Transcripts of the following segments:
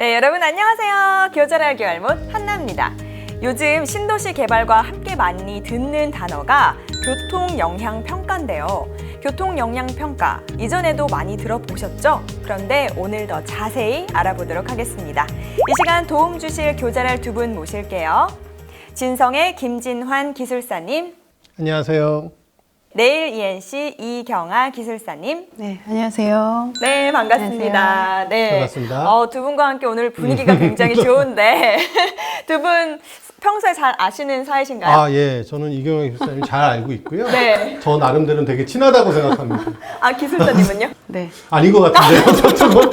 네, 여러분 안녕하세요. 교잘할 교할못 한나입니다. 요즘 신도시 개발과 함께 많이 듣는 단어가 교통영향평가인데요. 교통영향평가, 이전에도 많이 들어보셨죠? 그런데 오늘 더 자세히 알아보도록 하겠습니다. 이 시간 도움 주실 교잘할 두 분 모실게요. 진성의 김진환 기술사님. 안녕하세요. 내일 ENC 이경아 기술사님. 네, 안녕하세요. 네, 반갑습니다. 안녕하세요. 네. 반갑습니다. 두 분과 함께 오늘 분위기가 굉장히 좋은데 두 분 평소에 잘 아시는 사이신가요? 아, 예. 저는 이경영 기술사님 잘 알고 있고요. 네. 저 나름대로는 되게 친하다고 생각합니다. 기술사님은요? 네. 아닌 것 같은데요, 저쪽은.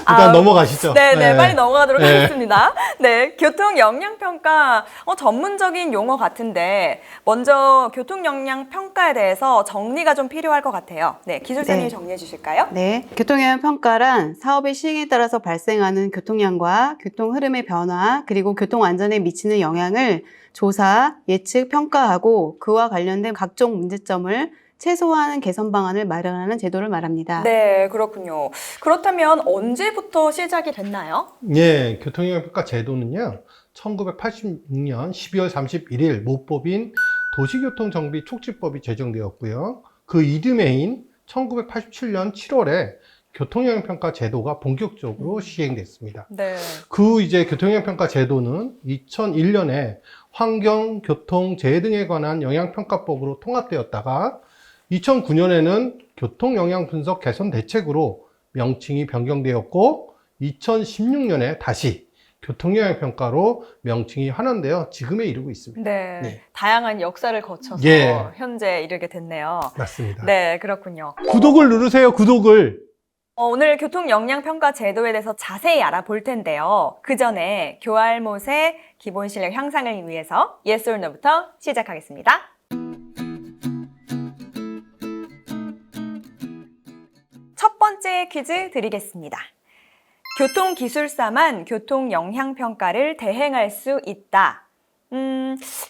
일단 넘어가시죠. 네, 빨리 넘어가도록 네. 하겠습니다. 네, 교통영향평가 전문적인 용어 같은데 먼저 교통영향평가에 대해서 정리가 좀 필요할 것 같아요. 네, 기술사님이 네. 정리해 주실까요? 네. 교통영향 평가란 사업의 시행에 따라서 발생하는 교통량과 교통 흐름의 변화, 그리고 교통 안전에 미치는 영향을 조사, 예측, 평가하고 그와 관련된 각종 문제점을 최소화하는 개선 방안을 마련하는 제도를 말합니다. 네, 그렇군요. 그렇다면 언제부터 시작이 됐나요? 예, 교통영향평가 제도는요, 1986년 12월 31일 모법인 도시교통정비촉진법이 제정되었고요. 그 이듬해인 1987년 7월에 교통영향평가 제도가 본격적으로 시행됐습니다. 네. 그 이제 교통영향평가 제도는 2001년에 환경, 교통, 재해 등에 관한 영향평가법으로 통합되었다가 2009년에는 교통영향분석 개선 대책으로 명칭이 변경되었고 2016년에 다시 교통영향평가로 명칭이 환원되어 지금에 이르고 있습니다. 네. 네. 다양한 역사를 거쳐서 예. 현재 이르게 됐네요. 맞습니다. 네, 그렇군요. 구독을 누르세요, 구독을. 오늘 교통영향평가 제도에 대해서 자세히 알아볼 텐데요. 그 전에 교할못의 기본 실력 향상을 위해서 Yes or No부터 시작하겠습니다. 첫 번째 퀴즈 드리겠습니다. 교통기술사만 교통영향평가를 대행할 수 있다.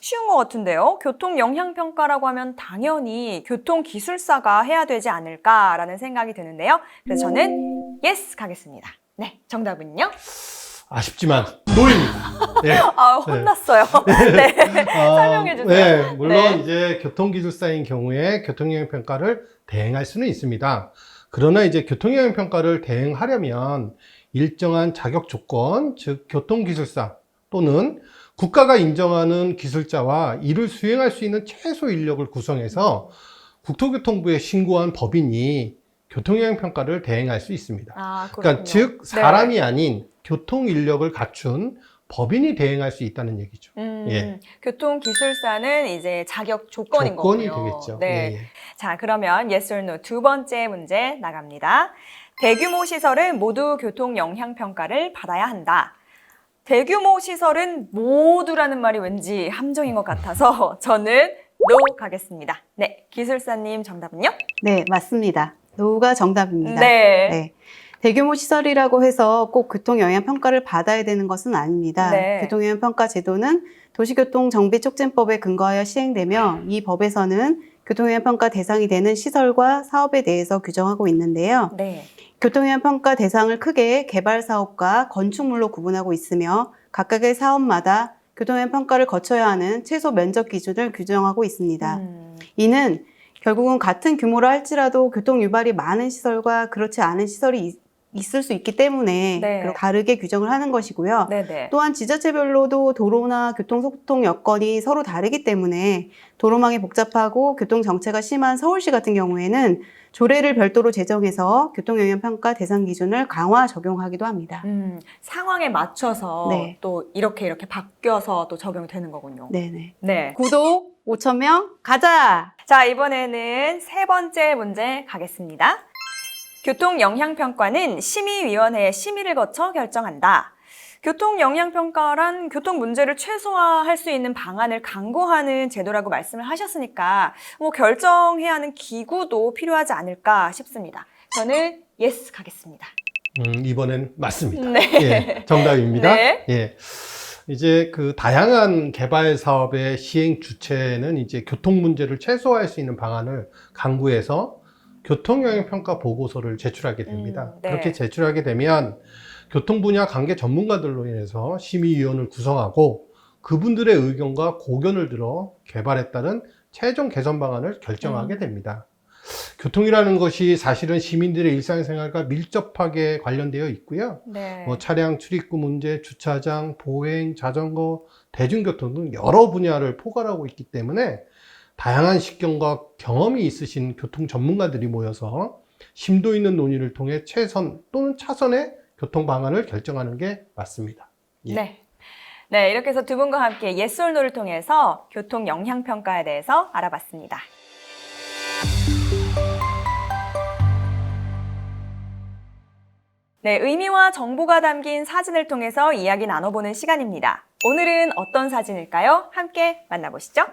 쉬운 것 같은데요. 교통영향평가라고 하면 당연히 교통기술사가 해야 되지 않을까라는 생각이 드는데요. 그래서 저는 yes 가겠습니다. 네, 정답은요? 아쉽지만 노입니다. 네. 혼났어요. 네, 설명해 주세요. 네, 물론 네. 이제 교통기술사인 경우에 교통영향평가를 대행할 수는 있습니다. 그러나 이제 교통영향평가를 대행하려면 일정한 자격 조건, 즉 교통기술사 또는 국가가 인정하는 기술자와 이를 수행할 수 있는 최소 인력을 구성해서 국토교통부에 신고한 법인이 교통영향평가를 대행할 수 있습니다. 그렇군요. 그러니까 즉 네. 사람이 아닌 교통 인력을 갖춘 법인이 대행할 수 있다는 얘기죠. 예. 교통기술사는 이제 자격 조건인 조건이 거고요. 되겠죠. 네. 예, 예. 자, 그러면 yes or no 두 번째 문제 나갑니다. 대규모 시설은 모두 교통영향평가를 받아야 한다. 대규모 시설은 모두라는 말이 왠지 함정인 것 같아서 저는 no 가겠습니다. 네, 기술사님 정답은요? 네, 맞습니다. 노가 정답입니다. 네. 대규모 시설이라고 해서 꼭 교통영향평가를 받아야 되는 것은 아닙니다. 네. 교통영향평가 제도는 도시교통정비촉진법에 근거하여 시행되며 이 법에서는 교통영향평가 대상이 되는 시설과 사업에 대해서 규정하고 있는데요. 네. 교통영향평가 대상을 크게 개발사업과 건축물로 구분하고 있으며 각각의 사업마다 교통영향평가를 거쳐야 하는 최소 면적 기준을 규정하고 있습니다. 이는 결국은 같은 규모라 할지라도 교통유발이 많은 시설과 그렇지 않은 시설이 있을 수 있기 때문에 네. 다르게 규정을 하는 것이고요. 네네. 또한 지자체별로도 도로나 교통소통 여건이 서로 다르기 때문에 도로망이 복잡하고 교통정체가 심한 서울시 같은 경우에는 조례를 별도로 제정해서 교통영향평가 대상 기준을 강화 적용하기도 합니다. 상황에 맞춰서 네. 또 이렇게 바뀌어서 또 적용되는 거군요. 네네. 네. 구독 5,000명 가자! 자, 이번에는 세 번째 문제 가겠습니다. 교통영향평가는 심의위원회의 심의를 거쳐 결정한다. 교통영향평가란 교통 문제를 최소화할 수 있는 방안을 강구하는 제도라고 말씀을 하셨으니까 결정해야 하는 기구도 필요하지 않을까 싶습니다. 저는 yes 가겠습니다. 이번엔 맞습니다. 네. 예, 정답입니다. 네. 예. 이제 그 다양한 개발 사업의 시행 주체는 이제 교통 문제를 최소화할 수 있는 방안을 강구해서 교통영향평가 보고서를 제출하게 됩니다. 네. 그렇게 제출하게 되면 교통 분야 관계 전문가들로 인해서 심의위원을 구성하고 그분들의 의견과 고견을 들어 개발에 따른 최종 개선 방안을 결정하게 됩니다. 교통이라는 것이 사실은 시민들의 일상생활과 밀접하게 관련되어 있고요. 네. 차량 출입구 문제, 주차장, 보행, 자전거, 대중교통 등 여러 분야를 포괄하고 있기 때문에 다양한 식견과 경험이 있으신 교통 전문가들이 모여서 심도 있는 논의를 통해 최선 또는 차선의 교통 방안을 결정하는 게 맞습니다. 예. 네. 네, 이렇게 해서 두 분과 함께 yes or no를 통해서 교통 영향 평가에 대해서 알아봤습니다. 네, 의미와 정보가 담긴 사진을 통해서 이야기 나눠보는 시간입니다. 오늘은 어떤 사진일까요? 함께 만나보시죠.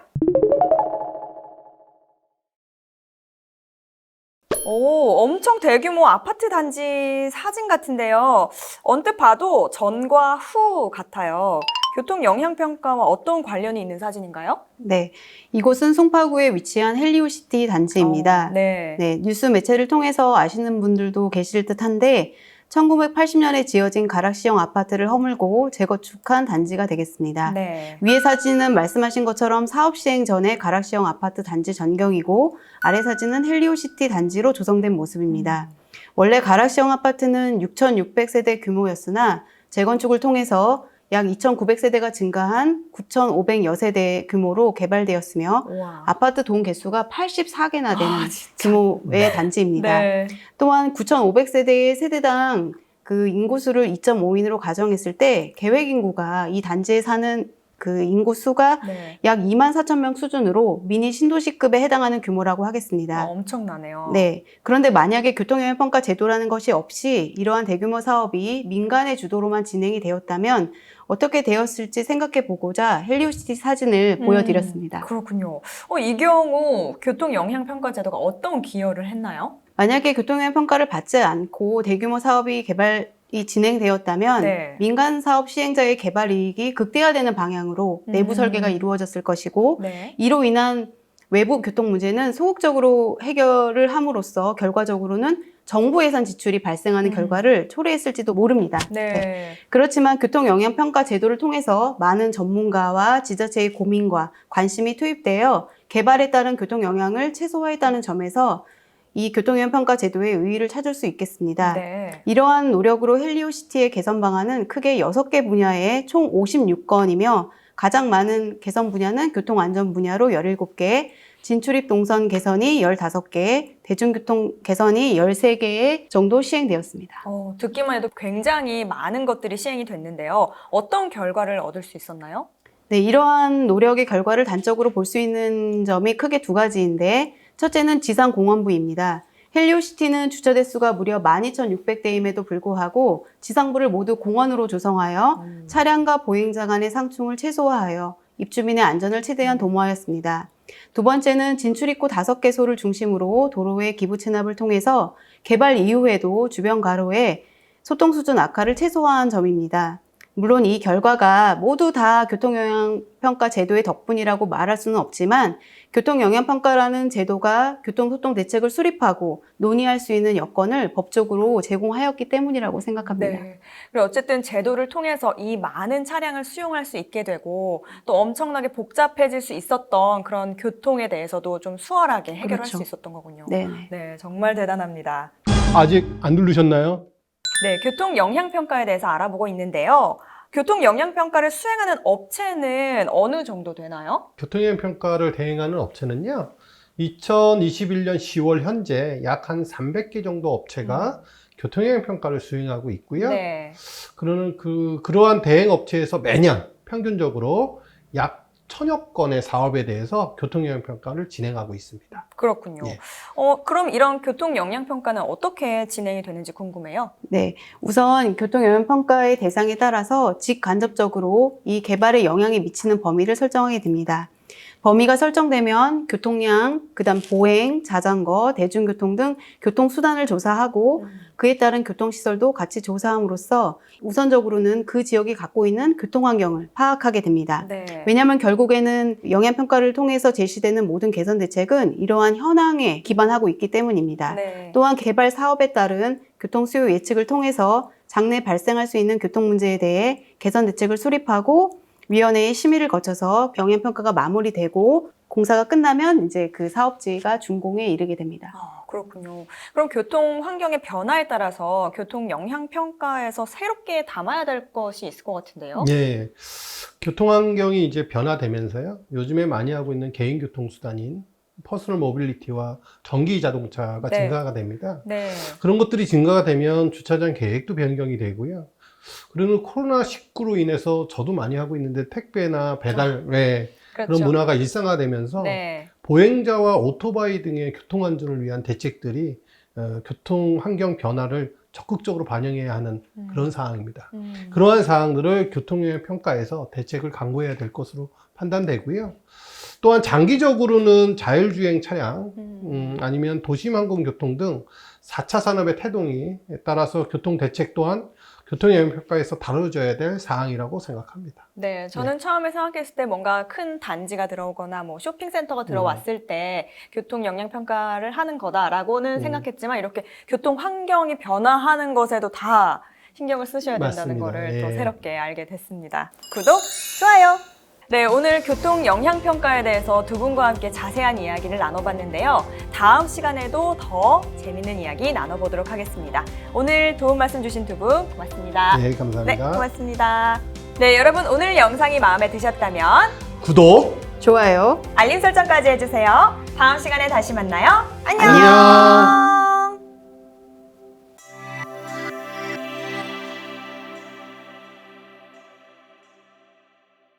오, 엄청 대규모 아파트 단지 사진 같은데요. 언뜻 봐도 전과 후 같아요. 교통 영향 평가와 어떤 관련이 있는 사진인가요? 네, 이곳은 송파구에 위치한 헬리오시티 단지입니다. 네. 네, 뉴스 매체를 통해서 아시는 분들도 계실 듯한데 1980년에 지어진 가락시형 아파트를 허물고 재건축한 단지가 되겠습니다. 네. 위의 사진은 말씀하신 것처럼 사업 시행 전에 가락시형 아파트 단지 전경이고 아래 사진은 헬리오시티 단지로 조성된 모습입니다. 원래 가락시형 아파트는 6,600세대 규모였으나 재건축을 통해서 약 2,900세대가 증가한 9,500여 세대 규모로 개발되었으며 우와. 아파트 동 개수가 84개나 되는 진짜. 규모의 네. 단지입니다. 네. 또한 9,500세대의 세대당 그 인구수를 2.5인으로 가정했을 때 계획 인구가 이 단지에 사는 그 인구 수가 네. 약 24,000명 수준으로 미니 신도시급에 해당하는 규모라고 하겠습니다. 엄청나네요. 네. 그런데 만약에 교통영향평가 제도라는 것이 없이 이러한 대규모 사업이 민간의 주도로만 진행이 되었다면 어떻게 되었을지 생각해 보고자 헬리오시티 사진을 보여드렸습니다. 그렇군요. 이 경우 교통 영향 평가 제도가 어떤 기여를 했나요? 만약에 교통영향평가를 받지 않고 대규모 사업이 개발이 진행되었다면 네. 민간 사업 시행자의 개발 이익이 극대화되는 방향으로 내부 설계가 이루어졌을 것이고 네. 이로 인한 외부 교통 문제는 소극적으로 해결을 함으로써 결과적으로는 정부 예산 지출이 발생하는 결과를 초래했을지도 모릅니다. 네. 그렇지만 교통영향평가 제도를 통해서 많은 전문가와 지자체의 고민과 관심이 투입되어 개발에 따른 교통영향을 최소화했다는 점에서 이 교통영향평가 제도의 의의를 찾을 수 있겠습니다. 네. 이러한 노력으로 헬리오시티의 개선 방안은 크게 6개 분야에 총 56건이며 가장 많은 개선 분야는 교통안전 분야로 17개, 진출입 동선 개선이 15개, 대중교통 개선이 13개 정도 시행되었습니다. 듣기만 해도 굉장히 많은 것들이 시행이 됐는데요. 어떤 결과를 얻을 수 있었나요? 네, 이러한 노력의 결과를 단적으로 볼 수 있는 점이 크게 두 가지인데 첫째는 지상공원부입니다. 헬리오시티는 주차 대수가 무려 12,600대임에도 불구하고 지상부를 모두 공원으로 조성하여 차량과 보행자 간의 상충을 최소화하여 입주민의 안전을 최대한 도모하였습니다. 두 번째는 진출입구 5개소를 중심으로 도로의 기부 체납을 통해서 개발 이후에도 주변 가로에 소통 수준 악화를 최소화한 점입니다. 물론 이 결과가 모두 다 교통영향평가 제도의 덕분이라고 말할 수는 없지만 교통영향평가라는 제도가 교통소통 대책을 수립하고 논의할 수 있는 여건을 법적으로 제공하였기 때문이라고 생각합니다. 네. 그리고 어쨌든 제도를 통해서 이 많은 차량을 수용할 수 있게 되고 또 엄청나게 복잡해질 수 있었던 그런 교통에 대해서도 좀 수월하게 해결할 그렇죠. 수 있었던 거군요. 네. 네, 정말 대단합니다. 아직 안 누르셨나요? 네, 교통 영향 평가에 대해서 알아보고 있는데요. 교통 영향 평가를 수행하는 업체는 어느 정도 되나요? 교통영향 평가를 대행하는 업체는요, 2021년 10월 현재 약 한 300개 정도 업체가 교통영향 평가를 수행하고 있고요. 네. 그러한 대행 업체에서 매년 평균적으로 약 1000여 건의 사업에 대해서 교통영향 평가를 진행하고 있습니다. 그렇군요. 예. 그럼 이런 교통 영향 평가는 어떻게 진행이 되는지 궁금해요. 네, 우선 교통영향평가의 대상에 따라서 직간접적으로 이 개발에 영향이 미치는 범위를 설정하게 됩니다. 범위가 설정되면 교통량, 그다음 보행, 자전거, 대중교통 등 교통수단을 조사하고 그에 따른 교통시설도 같이 조사함으로써 우선적으로는 그 지역이 갖고 있는 교통환경을 파악하게 됩니다. 네. 왜냐하면 결국에는 영향평가를 통해서 제시되는 모든 개선 대책은 이러한 현황에 기반하고 있기 때문입니다. 네. 또한 개발 사업에 따른 교통수요 예측을 통해서 장래 발생할 수 있는 교통 문제에 대해 개선 대책을 수립하고 위원회의 심의를 거쳐서 영향평가가 마무리되고 공사가 끝나면 이제 그 사업지가 준공에 이르게 됩니다. 그렇군요. 그럼 교통 환경의 변화에 따라서 교통 영향 평가에서 새롭게 담아야 될 것이 있을 것 같은데요. 네. 교통 환경이 이제 변화되면서요. 요즘에 많이 하고 있는 개인 교통 수단인 퍼스널 모빌리티와 전기 자동차가 네. 증가가 됩니다. 네. 그런 것들이 증가가 되면 주차장 계획도 변경이 되고요. 그리고 코로나19로 인해서 저도 많이 하고 있는데 택배나 배달 외 그렇죠. 그런 문화가 일상화되면서 네. 보행자와 오토바이 등의 교통안전을 위한 대책들이 교통 환경 변화를 적극적으로 반영해야 하는 그런 사항입니다. 그러한 사항들을 교통영향 평가에서 대책을 강구해야 될 것으로 판단되고요. 또한 장기적으로는 자율주행 차량 아니면 도심항공교통 등 4차 산업의 태동에 따라서 교통 대책 또한 교통영향 평가에서 다뤄져야 될 사항이라고 생각합니다. 네, 저는 처음에 생각했을 때 뭔가 큰 단지가 들어오거나 뭐 쇼핑센터가 들어왔을 때 교통 영향 평가를 하는 거다라고는 생각했지만 이렇게 교통 환경이 변화하는 것에도 다 신경을 쓰셔야 된다는 맞습니다. 거를 또 예. 새롭게 알게 됐습니다. 구독, 좋아요! 네, 오늘 교통 영향 평가에 대해서 두 분과 함께 자세한 이야기를 나눠봤는데요. 다음 시간에도 더 재밌는 이야기 나눠보도록 하겠습니다. 오늘 도움 말씀 주신 두 분 고맙습니다. 네, 감사합니다. 네, 고맙습니다. 네, 여러분 오늘 영상이 마음에 드셨다면 구독, 좋아요. 알림 설정까지 해주세요. 다음 시간에 다시 만나요. 안녕! 안녕.